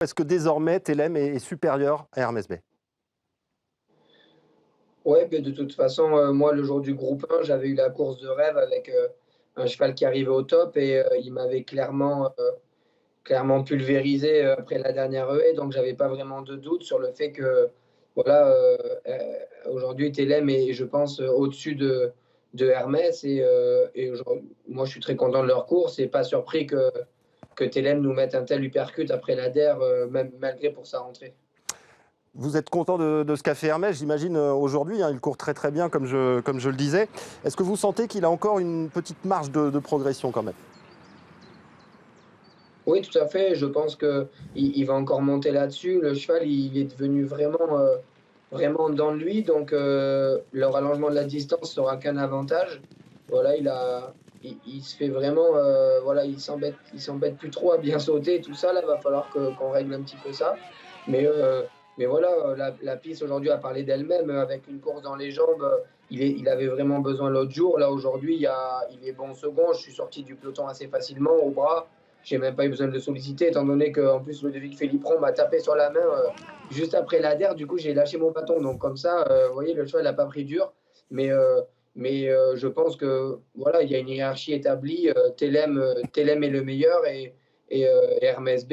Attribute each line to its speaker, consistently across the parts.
Speaker 1: Est-ce que désormais Télème est supérieur à Hermès B?
Speaker 2: Ouais, beh, de toute façon, moi, le jour du groupe 1, j'avais eu la course de rêve avec, un cheval qui arrivait au top et il m'avait clairement pulvérisé, après la dernière haie, donc j'avais pas vraiment de doute sur le fait que, voilà, aujourd'hui Télème est, je pense, au-dessus de Hermès et moi, je suis très content de leur course et pas surpris que Télème nous mette un tel uppercut après la der, même malgré pour sa rentrée.
Speaker 1: Vous êtes content de ce qu'a fait Hermès, j'imagine, aujourd'hui, hein, il court très très bien comme je le disais. Est-ce que vous sentez qu'il a encore une petite marge de progression quand même?
Speaker 2: Oui, tout à fait. Je pense qu'il va encore monter là-dessus. Le cheval, il est devenu vraiment dans lui, donc le rallongement de la distance sera qu'un avantage. Voilà, il se fait vraiment, voilà, il s'embête plus trop à bien sauter et tout ça. Là, va falloir qu'on règle un petit peu ça. Mais voilà, la piste aujourd'hui a parlé d'elle-même, avec une course dans les jambes, il avait vraiment besoin l'autre jour. Là, aujourd'hui, il est bon second. Je suis sorti du peloton assez facilement au bras. J'ai même pas eu besoin de le solliciter, étant donné qu'en plus, Ludovic Phélippron m'a tapé sur la main juste après la der. Du coup, j'ai lâché mon bâton. Donc, comme ça, vous voyez, le cheval n'a pas pris dur. Mais, je pense que voilà, il y a une hiérarchie établie. Télème est le meilleur et Hermès B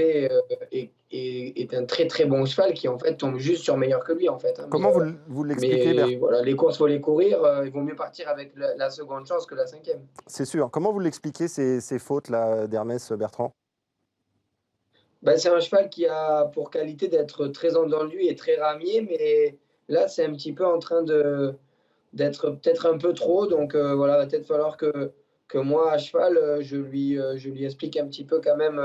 Speaker 2: est un très très bon cheval qui en fait tombe juste sur meilleur que lui en fait, hein.
Speaker 1: Comment vous l'expliquez,
Speaker 2: Mais voilà, les courses, faut les courir. Il vaut mieux partir avec la seconde chance que la cinquième.
Speaker 1: C'est sûr. Comment vous l'expliquez ces fautes-là d'Hermès, Bertrand?
Speaker 2: Bah, c'est un cheval qui a pour qualité d'être très entendu et très ramier, mais là, c'est un petit peu en train d'être peut-être un peu trop. Donc voilà, va peut-être falloir que moi, à cheval, je lui explique un petit peu quand même,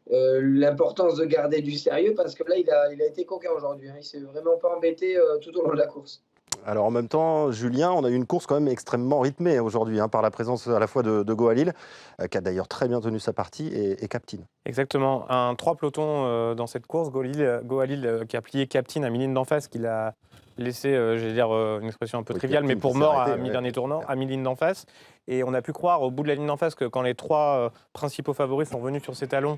Speaker 2: l'importance de garder du sérieux parce que là, il a été coquin aujourd'hui, hein. Il s'est vraiment pas embêté, tout au long de la course.
Speaker 1: Alors en même temps, Julien, on a eu une course quand même extrêmement rythmée aujourd'hui, hein, par la présence à la fois de Goalil, qui a d'ailleurs très bien tenu sa partie, et Captain.
Speaker 3: Exactement. Trois pelotons dans cette course. Goalil qui a plié Captain à mi-ligne d'en face, qu'il a laissé, j'allais dire une expression un peu
Speaker 1: Oui,
Speaker 3: triviale, mais
Speaker 1: Captain
Speaker 3: pour
Speaker 1: qui s'est
Speaker 3: mort
Speaker 1: arrêté,
Speaker 3: à
Speaker 1: ouais.
Speaker 3: mi-dernier tournant, à mi-ligne d'en face. Et on a pu croire au bout de la ligne d'en face que quand les trois principaux favoris sont venus sur ses talons,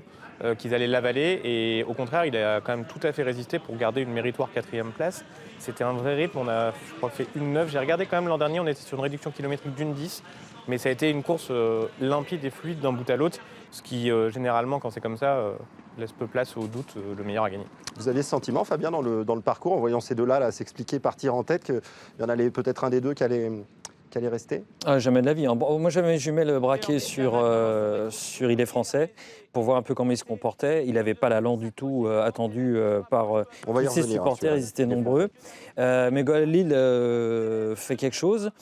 Speaker 3: qu'ils allaient l'avaler. Et au contraire, il a quand même tout à fait résisté pour garder une méritoire quatrième place. C'était un vrai rythme. On a, je crois, fait 1,9. J'ai regardé quand même l'an dernier, on était sur une réduction kilométrique d'1,10. Mais ça a été une course limpide et fluide d'un bout à l'autre. Ce qui, généralement, quand c'est comme ça, laisse peu place au doute, le meilleur à gagner.
Speaker 1: Vous aviez ce sentiment, Fabien, dans le parcours, en voyant ces deux-là là, s'expliquer, partir en tête, qu'il y en allait peut-être un des deux qui allait rester?
Speaker 4: Ah, jamais de la vie, hein. Bon, moi, j'avais mes jumelles braquées sur Il est français pour voir un peu comment il se comportait. Il n'avait pas l'allant du tout attendu par
Speaker 1: On va y
Speaker 4: tous ses
Speaker 1: revenir, hein,
Speaker 4: supporters, ils étaient nombreux. Mais Goalil fait quelque chose.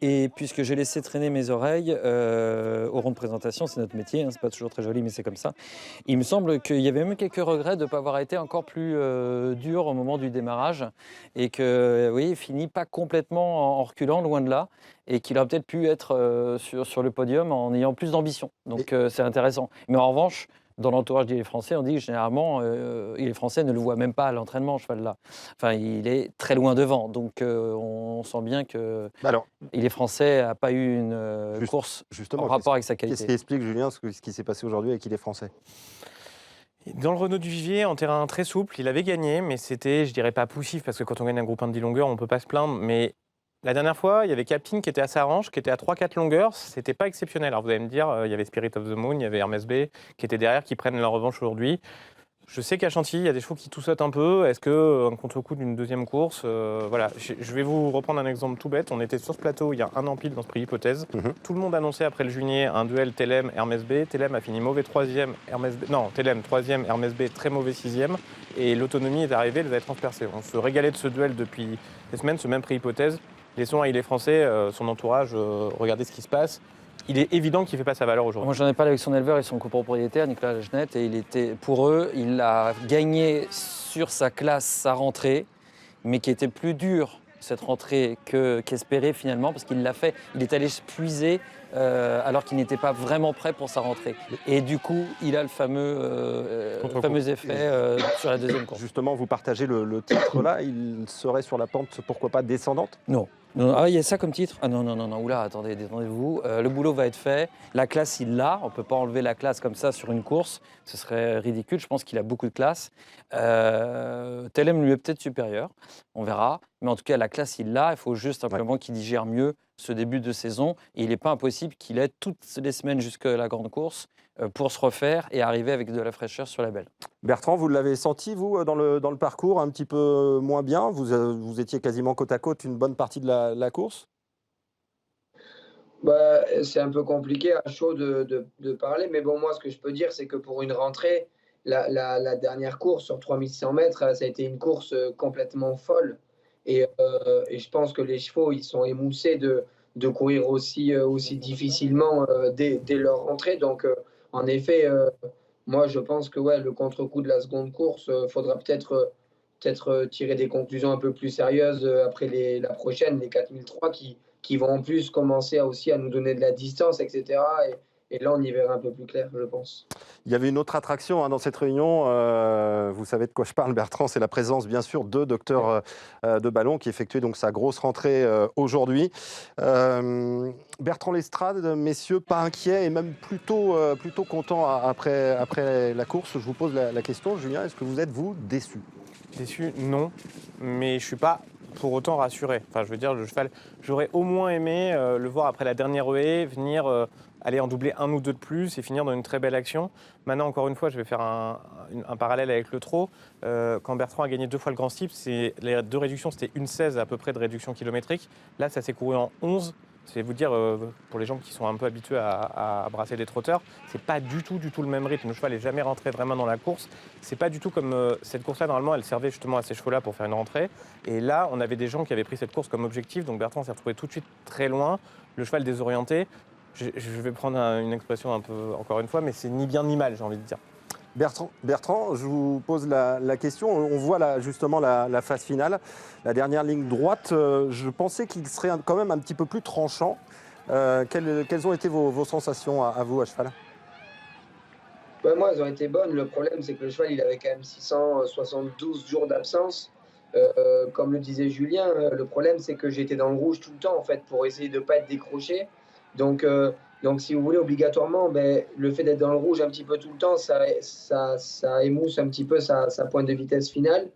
Speaker 4: Et puisque j'ai laissé traîner mes oreilles au rond de présentation, c'est notre métier, hein, c'est pas toujours très joli, mais c'est comme ça. Il me semble qu'il y avait même quelques regrets de ne pas avoir été encore plus dur au moment du démarrage et que, oui, il finit pas complètement en reculant, loin de là, et qu'il aurait peut-être pu être sur le podium en ayant plus d'ambition. Donc c'est intéressant. Mais en revanche, dans l'entourage d'Il est français, on dit que généralement, Il est français ne le voit même pas à l'entraînement, ce cheval-là. Enfin, il est très loin devant. Donc on sent bien que
Speaker 1: Alors,
Speaker 4: Il est français n'a pas eu une course
Speaker 1: justement,
Speaker 4: en rapport avec sa
Speaker 1: qu'est-ce qui
Speaker 4: qualité.
Speaker 1: explique, Julien, ce qui s'est passé aujourd'hui avec Il est français?
Speaker 3: Dans le Renault du Vivier, en terrain très souple, il avait gagné, mais c'était, je dirais pas poussif, parce que quand on gagne un groupe 1 de 10 longueurs, on peut pas se plaindre. Mais la dernière fois, il y avait Captain qui était à sa range, qui était à 3-4 longueurs, c'était pas exceptionnel. Alors vous allez me dire, il y avait Spirit of the Moon, il y avait Hermès B, qui étaient derrière, qui prennent leur revanche aujourd'hui. Je sais qu'à Chantilly, il y a des chevaux qui tout sautent un peu. Est-ce qu'un contre-coup d'une deuxième course, voilà. Je vais vous reprendre un exemple tout bête. On était sur ce plateau il y a un an pile dans ce prix hypothèse. Tout le monde annonçait après le Junier un duel Télème-Hermès B. Télème a fini mauvais troisième, Télème troisième, Hermès B très mauvais sixième. Et l'autonomie est arrivée, elle va être transpercée. On se régalait de ce duel depuis des semaines, ce même prix hypothèse. Laissons à Il est français, son entourage, regardez ce qui se passe. Il est évident qu'il ne fait pas sa valeur aujourd'hui.
Speaker 4: Moi, j'en ai parlé avec son éleveur et son copropriétaire, Nicolas Lagenette, et pour eux, il a gagné sur sa classe, sa rentrée, mais qui était plus dure, cette rentrée, qu'espéré finalement, parce qu'il l'a fait. Il est allé se puiser alors qu'il n'était pas vraiment prêt pour sa rentrée. Et du coup, il a le fameux effet sur la deuxième course.
Speaker 1: Justement, vous partagez le titre là, il serait sur la pente, pourquoi pas descendante?
Speaker 4: Non. Ah, il y a ça comme titre? Ah non, oula, attendez, détendez-vous. Le boulot va être fait. La classe, il l'a. On ne peut pas enlever la classe comme ça sur une course. Ce serait ridicule. Je pense qu'il a beaucoup de classe. Tellem lui est peut-être supérieur. On verra. Mais en tout cas, la classe, il l'a. Il faut juste simplement qu'il digère mieux ce début de saison. Et il n'est pas impossible qu'il ait toutes les semaines jusqu'à la grande course pour se refaire et arriver avec de la fraîcheur sur la belle.
Speaker 1: Bertrand, vous l'avez senti, vous, dans le parcours, un petit peu moins bien? Vous étiez quasiment côte à côte une bonne partie de la course?
Speaker 2: Bah, c'est un peu compliqué à chaud de parler, mais bon, moi, ce que je peux dire, c'est que pour une rentrée, la dernière course sur 3600 mètres, ça a été une course complètement folle. Et je pense que les chevaux, ils sont émoussés de courir aussi difficilement dès leur rentrée. Donc, en effet, moi, je pense que ouais, le contre-coup de la seconde course, faudra peut-être tirer des conclusions un peu plus sérieuses après la prochaine, les 4003, qui vont en plus commencer aussi à nous donner de la distance, etc. Et là, on y verra un peu plus clair, je pense.
Speaker 1: Il y avait une autre attraction dans cette réunion, vous savez de quoi je parle, Bertrand, c'est la présence bien sûr de Docteur de Ballon qui effectuait donc sa grosse rentrée aujourd'hui. Bertrand Lestrade, messieurs, pas inquiet et même plutôt content après la course. Je vous pose la question, Julien, est-ce que vous êtes, vous, déçu?
Speaker 3: Déçu, non, mais je ne suis pas pour autant rassuré. Enfin, je veux dire, le cheval, j'aurais au moins aimé le voir après la dernière haie, venir aller en doubler un ou deux de plus et finir dans une très belle action. Maintenant, encore une fois, je vais faire un parallèle avec le trot. Quand Bertrand a gagné 2 fois le Grand Steeple, les 2 réductions, c'était 1,16 à peu près de réduction kilométrique. Là, ça s'est couru en 11. C'est vous dire, pour les gens qui sont un peu habitués à brasser des trotteurs, c'est pas du tout le même rythme. Le cheval n'est jamais rentré vraiment dans la course. C'est pas du tout comme cette course-là, normalement, elle servait justement à ces chevaux-là pour faire une rentrée. Et là, on avait des gens qui avaient pris cette course comme objectif. Donc Bertrand s'est retrouvé tout de suite très loin. Le cheval désorienté. Je vais prendre une expression un peu, encore une fois, mais c'est ni bien ni mal, j'ai envie de dire.
Speaker 1: Bertrand, je vous pose la question. On voit là, justement la phase finale, la dernière ligne droite. Je pensais qu'il serait quand même un petit peu plus tranchant. Quelles ont été vos sensations à vous, à cheval?
Speaker 2: Ben, moi, elles ont été bonnes. Le problème, c'est que le cheval, il avait quand même 672 jours d'absence. Comme le disait Julien, le problème, c'est que j'étais dans le rouge tout le temps, en fait, pour essayer de ne pas être décroché. Donc, si vous voulez, obligatoirement, le fait d'être dans le rouge un petit peu tout le temps, ça émousse un petit peu sa pointe de vitesse finale.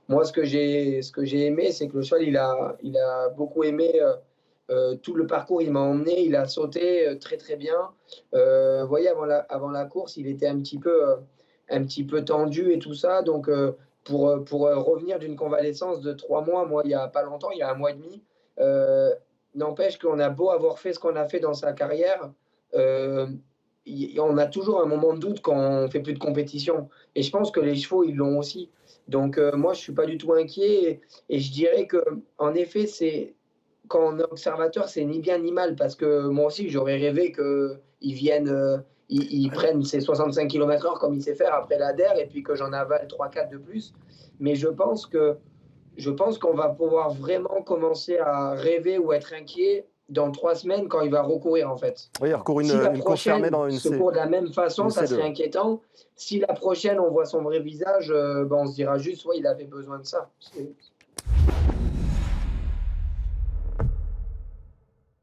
Speaker 2: Moi, ce que j'ai aimé, c'est que le cheval, il a beaucoup aimé tout le parcours. Il m'a emmené, il a sauté très, très bien. Vous voyez, avant la course, il était un petit peu tendu et tout ça. Donc, pour revenir d'une convalescence de 3 mois, moi, il n'y a pas longtemps, il y a 1 mois et demi, n'empêche qu'on a beau avoir fait ce qu'on a fait dans sa carrière, on a toujours un moment de doute quand on ne fait plus de compétition. Et je pense que les chevaux, ils l'ont aussi. Donc, moi, je ne suis pas du tout inquiet. Et je dirais qu'en effet, quand on est observateur, c'est ni bien ni mal. Parce que moi aussi, j'aurais rêvé qu'ils viennent, ils prennent ces 65 km/h comme il sait faire après l'ADER et puis que j'en avale 3-4 de plus. Mais je pense qu'on va pouvoir vraiment commencer à rêver ou être inquiet dans 3 semaines quand il va recourir, en fait.
Speaker 1: Oui, recours
Speaker 2: Si la
Speaker 1: une course fermée dans une
Speaker 2: se court de la même façon, ça
Speaker 1: C2.
Speaker 2: serait inquiétant. Si la prochaine, on voit son vrai visage, on se dira juste, ouais, il avait besoin de ça.